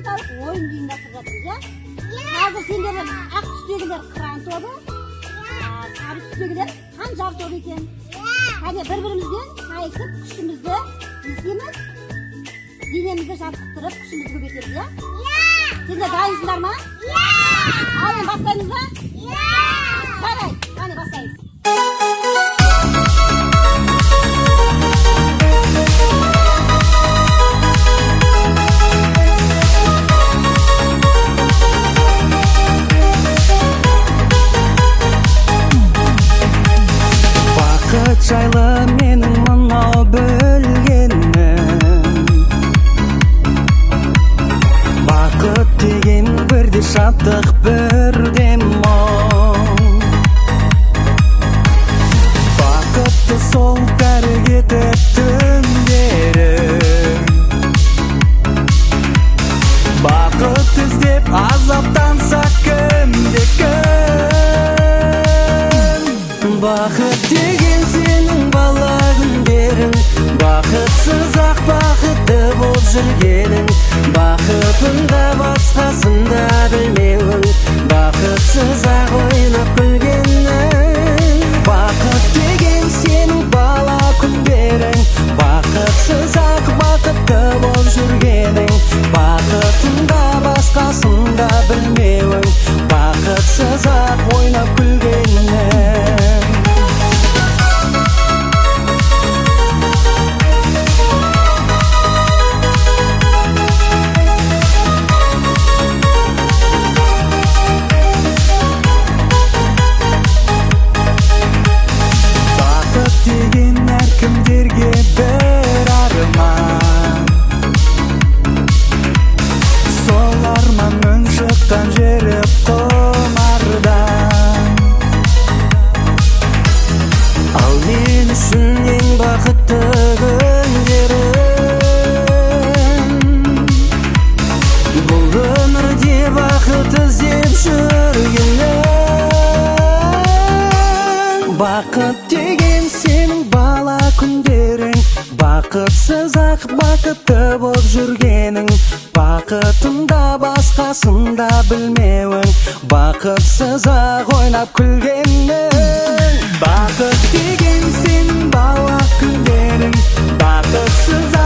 бастап ойын ұйымдастырып жатырмыз, иә? Қазір сендер ақ түстегілер қыран тобы, сары түстегілер қанжар тобы екен. Кәне бір-бірімізбен сайысып, күшімізді несеміз, денемізді жаттықтырып, күшімізді көбейтеміз, иә? Сендер дайынсыңдар ма? Ал, бастаймыз ба? Жарайды, қане бастаймыз. Жайлы менің мынау білгенім, бақыт деген бірде шаттық, бірде мұң. Бақытты сол бәрі кетіп түндері, бақыт іздеп азаптанса кімде-кім. Бақыт деген сенің бала күндерің, бақытсыз ақ бақытты болып жүргенің, бақытында басқасында білмеуің, бақытсыз ақ ойнап күлгенің. Бақыт деген сенің бала күндерің, бақытсыз ақ бақытты болып жүргенің, бақытында басқасында білмеуің, бақытсыз ақ ойнап күлгенің. Әркімдерге бір арман, сол арманның шыққан жері құмардан. Ал мен үшін ең бақытты күндерім, бұл өмірде бақыт іздеп жүргенім. Бақыт деген сенің бала күндерің, бақытсыз ақ бақытты болып жүргенің, бақытында басқасында білмеуің, бақытсыз ақ ойнап күлгенің. Бақыт деген сенің бала күндерің, бақытсыз